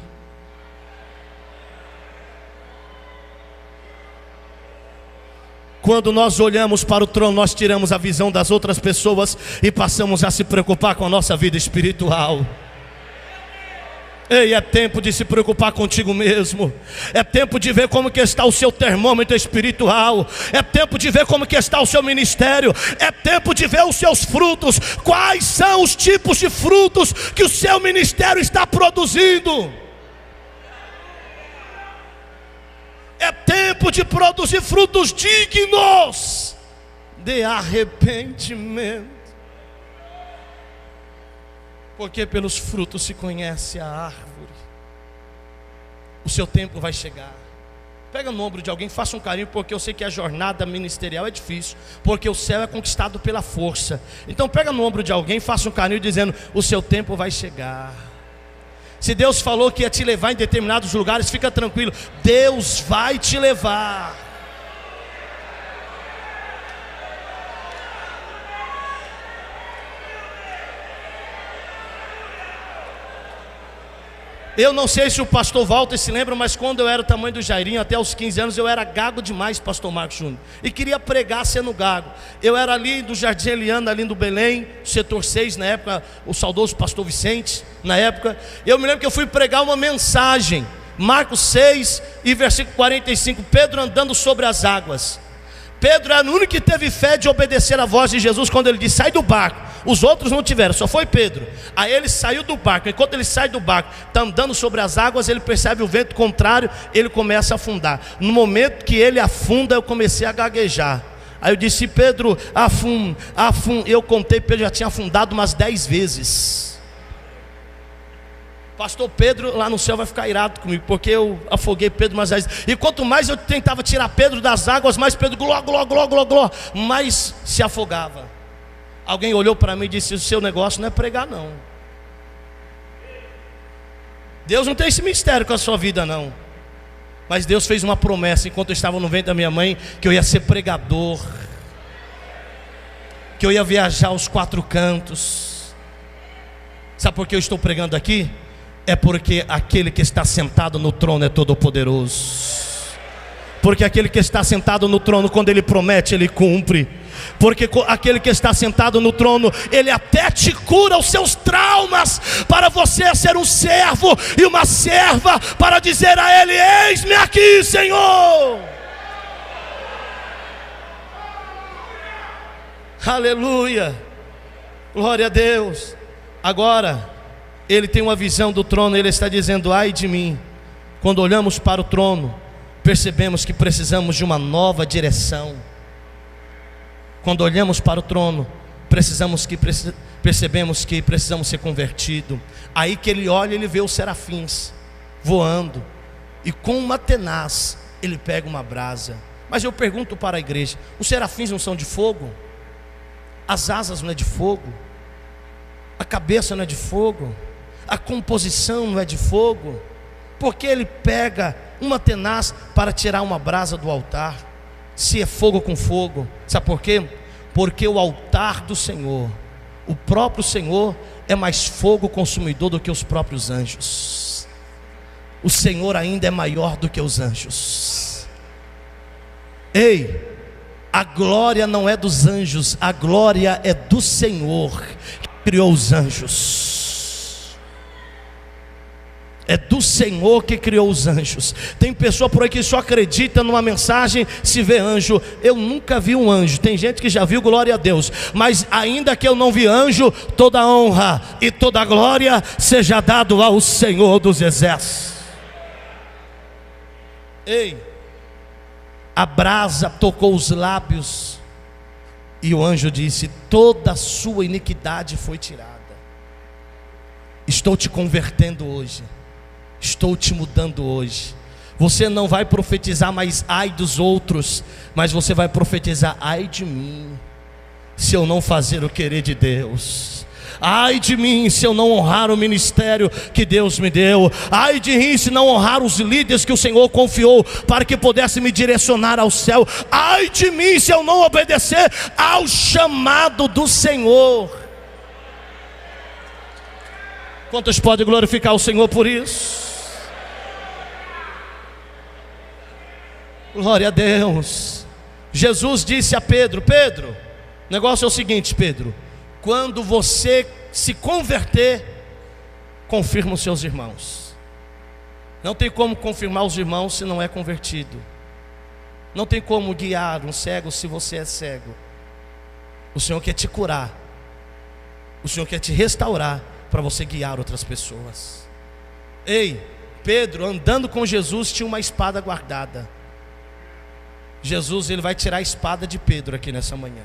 Quando nós olhamos para o trono, nós tiramos a visão das outras pessoas e passamos a se preocupar com a nossa vida espiritual. Ei, é tempo de se preocupar contigo mesmo. É tempo de ver como que está o seu termômetro espiritual. É tempo de ver como que está o seu ministério. É tempo de ver os seus frutos. Quais são os tipos de frutos que o seu ministério está produzindo? É tempo de produzir frutos dignos de arrependimento. Porque pelos frutos se conhece a árvore. O seu tempo vai chegar. Pega no ombro de alguém, faça um carinho, porque eu sei que a jornada ministerial é difícil, porque o céu é conquistado pela força. Então pega no ombro de alguém, faça um carinho dizendo: o seu tempo vai chegar. Se Deus falou que ia te levar em determinados lugares, fica tranquilo, Deus vai te levar. Eu não sei se o pastor Walter se lembra, mas quando eu era o tamanho do Jairinho, até os 15 anos, eu era gago demais, pastor Marcos Júnior, e queria pregar sendo gago. Eu era ali do Jardim Eliana, ali do Belém, setor 6 na época, o saudoso pastor Vicente, na época. Eu me lembro que eu fui pregar uma mensagem, Marcos 6 e versículo 45, Pedro andando sobre as águas. Pedro era o único que teve fé de obedecer a voz de Jesus quando ele disse: sai do barco. Os outros não tiveram, só foi Pedro. Aí ele saiu do barco. Enquanto ele sai do barco, está andando sobre as águas, ele percebe o vento contrário, ele começa a afundar. No momento que ele afunda, eu comecei a gaguejar. Aí eu disse: Pedro, afunda, afunda. Eu contei, Pedro já tinha afundado umas 10 vezes. Pastor Pedro lá no céu vai ficar irado comigo, porque eu afoguei Pedro umas 10 vezes. E quanto mais eu tentava tirar Pedro das águas, mais Pedro gló, gló, gló, gló, gló, mais se afogava. Alguém olhou para mim e disse: o seu negócio não é pregar não. Deus não tem esse mistério com a sua vida não. Mas Deus fez uma promessa enquanto eu estava no ventre da minha mãe, que eu ia ser pregador, que eu ia viajar aos 4 cantos. Sabe por que eu estou pregando aqui? É porque aquele que está sentado no trono é todo poderoso. Porque aquele que está sentado no trono, quando ele promete, ele cumpre. Porque aquele que está sentado no trono, ele até te cura os seus traumas, para você ser um servo e uma serva, para dizer a ele: eis-me aqui, Senhor. Aleluia, glória a Deus. Agora ele tem uma visão do trono, ele está dizendo: ai de mim. Quando olhamos para o trono, percebemos que precisamos de uma nova direção. Quando olhamos para o trono, percebemos que precisamos ser convertidos. Aí que ele olha, ele vê os serafins voando, e com uma tenaz ele pega uma brasa. Mas eu pergunto para a igreja: os serafins não são de fogo? As asas não é de fogo? A cabeça não é de fogo? A composição não é de fogo? Porque ele pega uma tenaz para tirar uma brasa do altar? Se é fogo com fogo. Sabe por quê? Porque o altar do Senhor, o próprio Senhor, é mais fogo consumidor do que os próprios anjos. O Senhor ainda é maior do que os anjos. Ei, a glória não é dos anjos, a glória é do Senhor que criou os anjos. É do Senhor que criou os anjos. Tem pessoa por aí que só acredita numa mensagem se vê anjo. Eu nunca vi um anjo. Tem gente que já viu, glória a Deus. Mas ainda que eu não vi anjo, toda honra e toda glória seja dado ao Senhor dos exércitos. Ei, a brasa tocou os lábios, e o anjo disse: toda a sua iniquidade foi tirada. Estou te convertendo hoje. Estou te mudando hoje. Você não vai profetizar mais ai dos outros, mas você vai profetizar: ai de mim, se eu não fazer o querer de Deus. Ai de mim, se eu não honrar o ministério que Deus me deu. Ai de mim, se não honrar os líderes que o Senhor confiou para que pudesse me direcionar ao céu. Ai de mim, se eu não obedecer ao chamado do Senhor. Quantos podem glorificar o Senhor por isso? Glória a Deus. Jesus disse a Pedro: Pedro, o negócio é o seguinte, Pedro: quando você se converter, confirma os seus irmãos. Não tem como confirmar os irmãos se não é convertido. Não tem como guiar um cego se você é cego. O Senhor quer te curar, o Senhor quer te restaurar, para você guiar outras pessoas. Ei, Pedro andando com Jesus tinha uma espada guardada. Jesus, ele vai tirar a espada de Pedro aqui nessa manhã.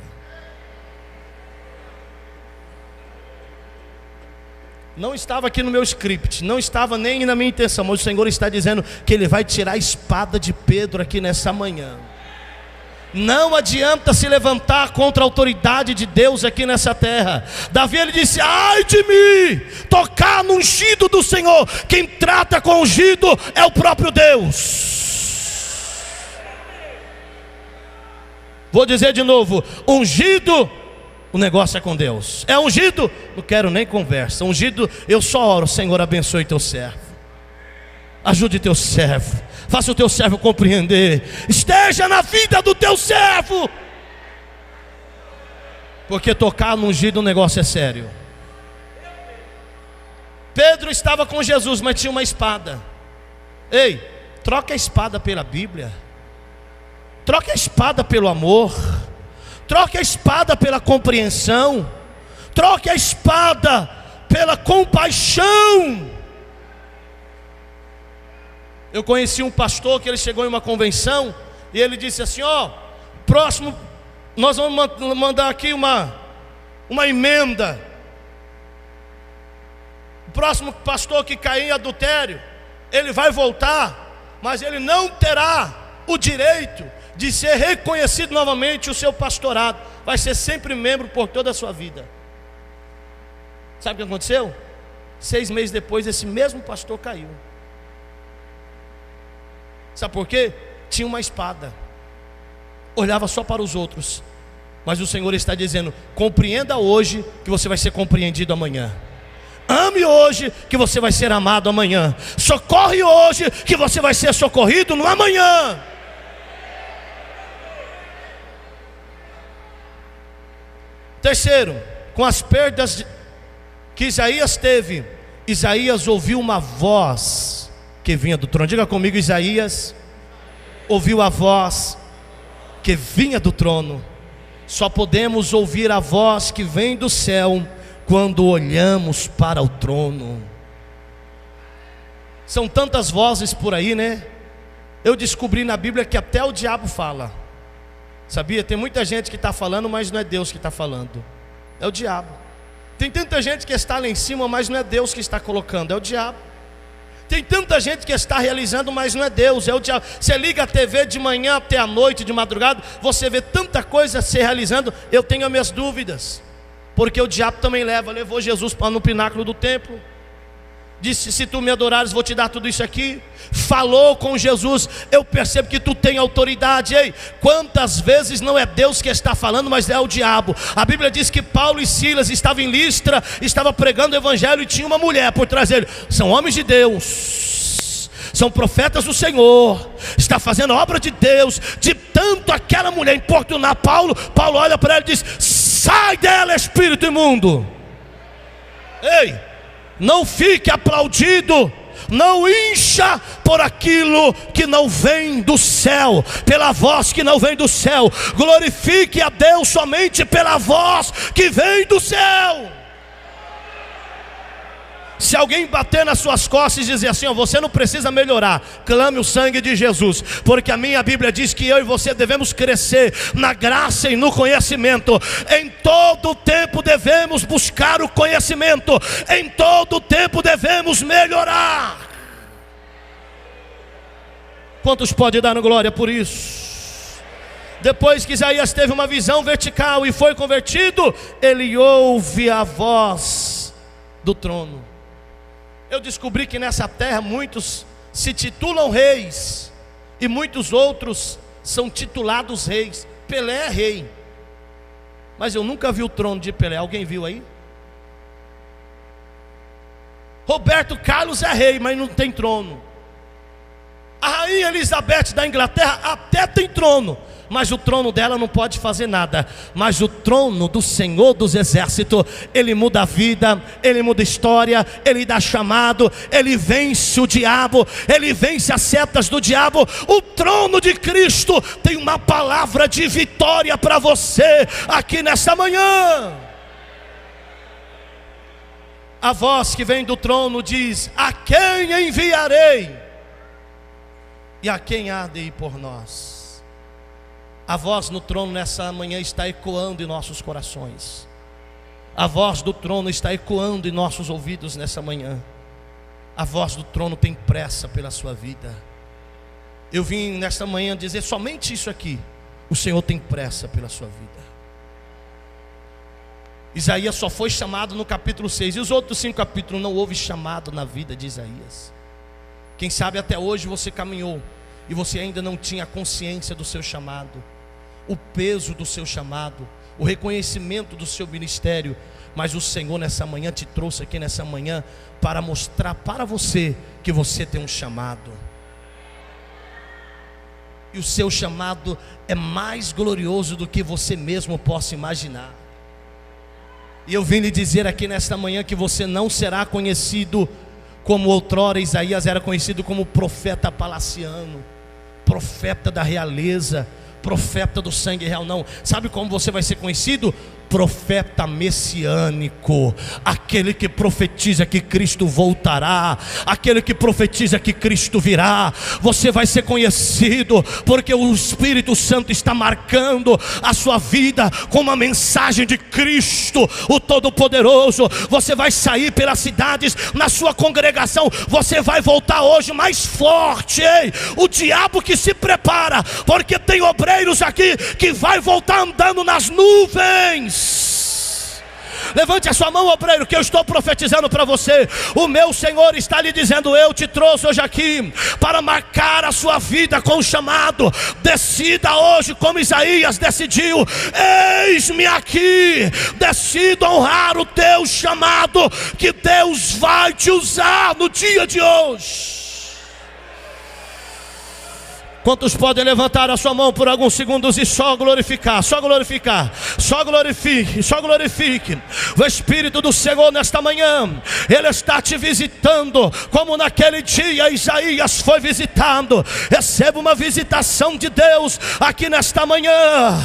Não estava aqui no meu script, não estava nem na minha intenção, mas o Senhor está dizendo que Ele vai tirar a espada de Pedro aqui nessa manhã. Não adianta se levantar contra a autoridade de Deus aqui nessa terra. Davi, ele disse: ai de mim, tocar no ungido do Senhor. Quem trata com o ungido é o próprio Deus. Vou dizer de novo: ungido, o negócio é com Deus. É ungido, não quero nem conversa. Ungido, eu só oro: Senhor, abençoe teu servo, ajude teu servo, faça o teu servo compreender, esteja na vida do teu servo, porque tocar no ungido o negócio é sério. Pedro estava com Jesus, mas tinha uma espada. Ei, troca a espada pela Bíblia, troca a espada pelo amor, troca a espada pela compreensão, troca a espada pela compaixão. Eu conheci um pastor que ele chegou em uma convenção e ele disse assim: ó, próximo, nós vamos mandar aqui uma emenda. O próximo pastor que cair em adultério, ele vai voltar, mas ele não terá o direito de ser reconhecido novamente o seu pastorado. Vai ser sempre membro por toda a sua vida. Sabe o que aconteceu? 6 meses depois, esse mesmo pastor caiu. Sabe por quê? Tinha uma espada, olhava só para os outros. Mas o Senhor está dizendo: compreenda hoje que você vai ser compreendido amanhã. Ame hoje que você vai ser amado amanhã. Socorre hoje que você vai ser socorrido no amanhã. Terceiro, com as perdas que Isaías teve, Isaías ouviu uma voz que vinha do trono. Diga comigo: Isaías ouviu a voz que vinha do trono. Só podemos ouvir a voz que vem do céu quando olhamos para o trono. São tantas vozes por aí, né? Eu descobri na Bíblia que até o diabo fala. Sabia? Tem muita gente que está falando, mas não é Deus que está falando, é o diabo. Tem tanta gente que está lá em cima, mas não é Deus que está colocando, é o diabo. Tem tanta gente que está realizando, mas não é Deus, é o diabo. Você liga a TV de manhã até a noite, de madrugada, você vê tanta coisa se realizando. Eu tenho as minhas dúvidas, porque o diabo também levou Jesus para no pináculo do templo. Disse: se tu me adorares, vou te dar tudo isso aqui. Falou com Jesus. Eu percebo que tu tem autoridade. Ei, quantas vezes não é Deus que está falando, mas é o diabo. A Bíblia diz que Paulo e Silas estavam em Listra, estava pregando o evangelho e tinha uma mulher por trás dele. São homens de Deus, são profetas do Senhor, está fazendo a obra de Deus. De tanto aquela mulher importunar Paulo, Paulo olha para ela e diz: sai dela, espírito imundo. Ei, não fique aplaudido, não incha por aquilo que não vem do céu, pela voz que não vem do céu. Glorifique a Deus somente pela voz que vem do céu. Se alguém bater nas suas costas e dizer assim: ó, você não precisa melhorar, clame o sangue de Jesus, porque a minha Bíblia diz que eu e você devemos crescer na graça e no conhecimento. Em todo tempo devemos buscar o conhecimento, em todo tempo devemos melhorar. Quantos podem dar glória por isso? Depois que Isaías teve uma visão vertical e foi convertido, ele ouve a voz do trono. Eu descobri que nessa terra muitos se titulam reis e muitos outros são titulados reis. Pelé é rei, mas eu nunca vi o trono de Pelé. Alguém viu aí? Roberto Carlos é rei, mas não tem trono. A rainha Elizabeth da Inglaterra até tem trono, mas o trono dela não pode fazer nada. Mas o trono do Senhor dos Exércitos, ele muda a vida, ele muda a história, ele dá chamado, ele vence o diabo, ele vence as setas do diabo. O trono de Cristo tem uma palavra de vitória para você aqui nesta manhã. A voz que vem do trono diz: a quem enviarei? E a quem há de ir por nós? A voz no trono nessa manhã está ecoando em nossos corações. A voz do trono está ecoando em nossos ouvidos nessa manhã. A voz do trono tem pressa pela sua vida. Eu vim nesta manhã dizer somente isso aqui: o Senhor tem pressa pela sua vida. Isaías só foi chamado no capítulo 6, e os outros 5 capítulos não houve chamado na vida de Isaías. Quem sabe até hoje você caminhou e você ainda não tinha consciência do seu chamado, o peso do seu chamado, o reconhecimento do seu ministério. Mas o Senhor nessa manhã te trouxe aqui nessa manhã para mostrar para você que você tem um chamado. E o seu chamado é mais glorioso do que você mesmo possa imaginar. E eu vim lhe dizer aqui nesta manhã que você não será conhecido como outrora Isaías era conhecido, como profeta palaciano, profeta da realeza, profeta do sangue real. Não, sabe como você vai ser conhecido? Profeta messiânico, aquele que profetiza que Cristo voltará, aquele que profetiza que Cristo virá. Você vai ser conhecido porque o Espírito Santo está marcando a sua vida com uma mensagem de Cristo, o Todo-Poderoso. Você vai sair pelas cidades, na sua congregação, você vai voltar hoje mais forte. Ei, o diabo que se prepara, porque tem obreiros aqui que vai voltar andando nas nuvens. Levante a sua mão, obreiro, que eu estou profetizando para você. O meu Senhor está lhe dizendo: eu te trouxe hoje aqui para marcar a sua vida com o chamado. Decida hoje como Isaías decidiu: eis-me aqui. Decida honrar o teu chamado, que Deus vai te usar no dia de hoje. Quantos podem levantar a sua mão por alguns segundos e só glorificar, só glorificar, só glorifique, só glorifique. O Espírito do Senhor nesta manhã, Ele está te visitando, como naquele dia Isaías foi visitado. Receba uma visitação de Deus aqui nesta manhã.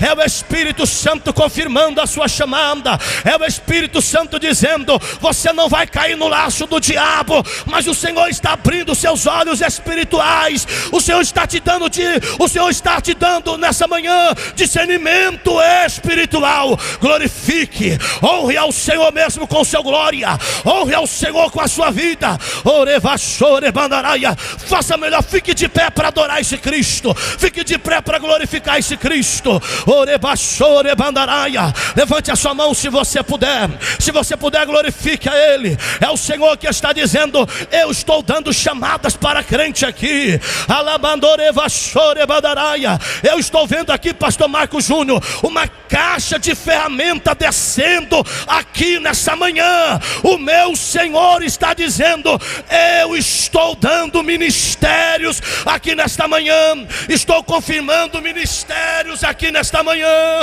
É o Espírito Santo confirmando a sua chamada. É o Espírito Santo dizendo: você não vai cair no laço do diabo, mas o Senhor está abrindo seus olhos espirituais. O Senhor está te dando nessa manhã discernimento espiritual. Glorifique, honre ao Senhor mesmo com sua glória, honre ao Senhor com a sua vida. Faça melhor, fique de pé para adorar esse Cristo, fique de pé para glorificar esse Cristo. Levante a sua mão se você puder, glorifique a Ele. É o Senhor que está dizendo: eu estou dando chamadas para crente aqui. Eu estou vendo aqui, pastor Marcos Júnior, uma caixa de ferramenta descendo aqui nessa manhã. O meu Senhor está dizendo: eu estou dando ministérios aqui nesta manhã, estou confirmando ministérios aqui nesta manhã.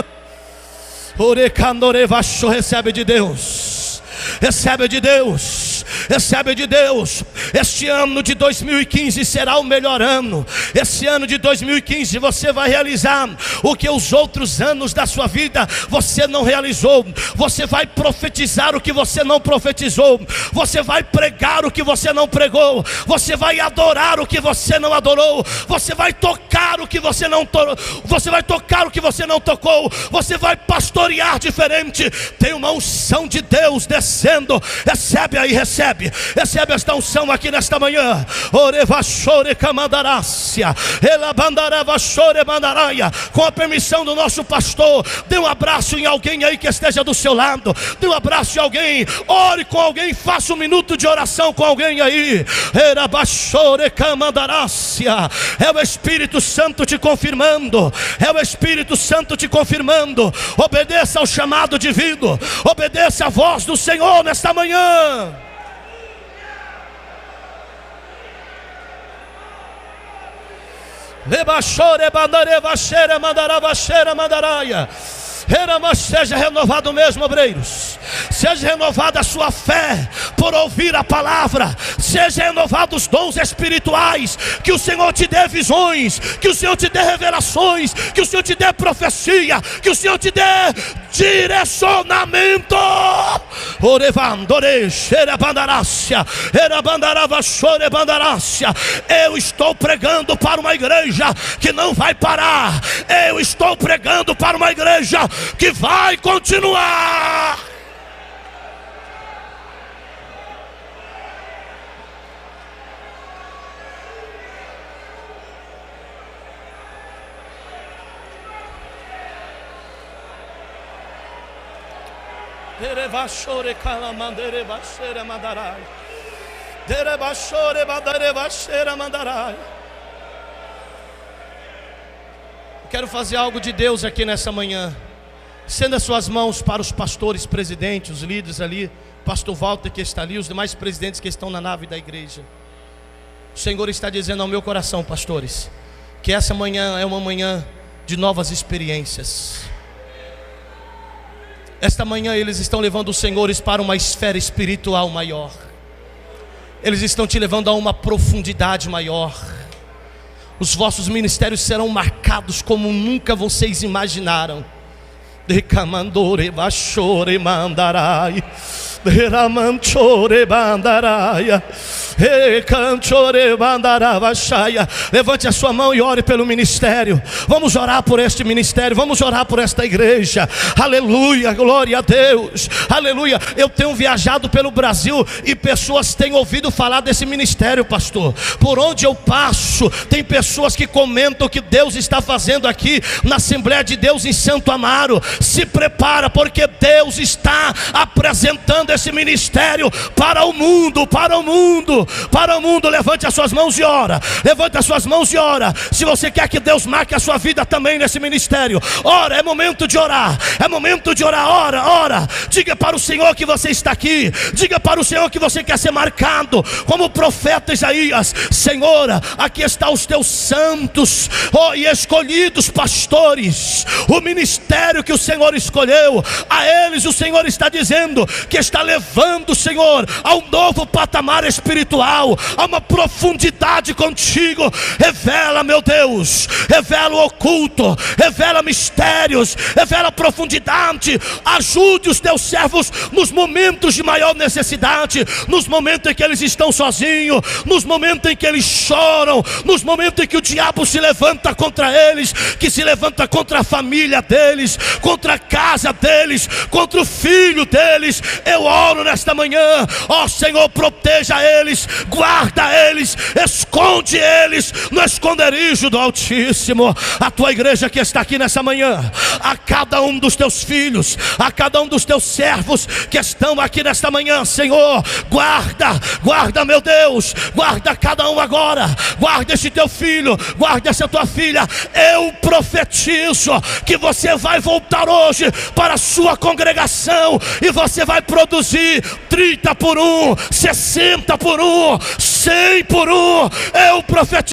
Recebe de Deus, recebe de Deus, recebe de Deus. Este ano de 2015 será o melhor ano. Esse ano de 2015 você vai realizar o que os outros anos da sua vida você não realizou. Você vai profetizar o que você não profetizou. Você vai pregar o que você não pregou. Você vai adorar o que você não adorou. Você vai tocar o que você não você vai tocar o que você não tocou. Você vai pastorear diferente. Tem uma unção de Deus descendo. Recebe aí, recebe esta unção aqui nesta manhã. Com a permissão do nosso pastor, dê um abraço em alguém aí que esteja do seu lado. Dê um abraço em alguém, ore com alguém, faça um minuto de oração com alguém aí. É o Espírito Santo te confirmando. É o Espírito Santo te confirmando. Obedeça ao chamado divino, obedeça a voz do Senhor nesta manhã. Seja renovado mesmo, obreiros. Seja renovada a sua fé por ouvir a palavra. Seja renovado os dons espirituais. Que o Senhor te dê visões, que o Senhor te dê revelações, que o Senhor te dê profecia, que o Senhor te dê direcionamento. Eu estou pregando para uma igreja que não vai parar. Eu estou pregando para uma igreja que vai continuar. Quero fazer algo de Deus aqui nessa manhã. Estenda as suas mãos para os pastores, presidentes, os líderes ali, pastor Walter que está ali, os demais presidentes que estão na nave da igreja. O Senhor está dizendo ao meu coração, pastores, que essa manhã é uma manhã de novas experiências. Esta manhã eles estão levando os senhores para uma esfera espiritual maior. Eles estão te levando a uma profundidade maior. Os vossos ministérios serão marcados como nunca vocês imaginaram. Decamandore bachore mandarai, deramanchore bandaraia, recanchore bandaravachaya. Levante a sua mão e ore pelo ministério. Vamos orar por este ministério, vamos orar por esta igreja. Aleluia, glória a Deus. Aleluia. Eu tenho viajado pelo Brasil e pessoas têm ouvido falar desse ministério, pastor. Por onde eu passo, tem pessoas que comentam o que Deus está fazendo aqui na Assembleia de Deus em Santo Amaro. Se prepara, porque Deus está apresentando esse ministério para o mundo, para o mundo, para o mundo. Levante as suas mãos e ora. Levante as suas mãos e ora. Se você quer que Deus marque a sua vida também nesse ministério, ora, é momento de orar. É momento de orar, ora, ora. Diga para o Senhor que você está aqui. Diga para o Senhor que você quer ser marcado como o profeta Isaías. Senhor, aqui estão os teus santos, e escolhidos pastores. O ministério que o Senhor escolheu, a eles o Senhor está dizendo que está levando, Senhor, a um novo patamar espiritual, a uma profundidade contigo. Revela, meu Deus, revela o oculto, revela mistérios, revela profundidade. Ajude os teus servos nos momentos de maior necessidade, nos momentos em que eles estão sozinhos, nos momentos em que eles choram, nos momentos em que o diabo se levanta contra eles, que se levanta contra a família deles, contra a casa deles, contra o filho deles. Eu oro nesta manhã, ó Senhor, proteja eles, guarda eles, esconde eles no esconderijo do Altíssimo. A tua igreja que está aqui nessa manhã, a cada um dos teus filhos, a cada um dos teus servos que estão aqui nesta manhã, Senhor, guarda, guarda, meu Deus, guarda cada um agora, guarda esse teu filho, guarda essa tua filha. Eu profetizo que você vai voltar hoje para a sua congregação e você vai produzir 30 por 1, 60 por 1, 100 por 1. Eu profetizo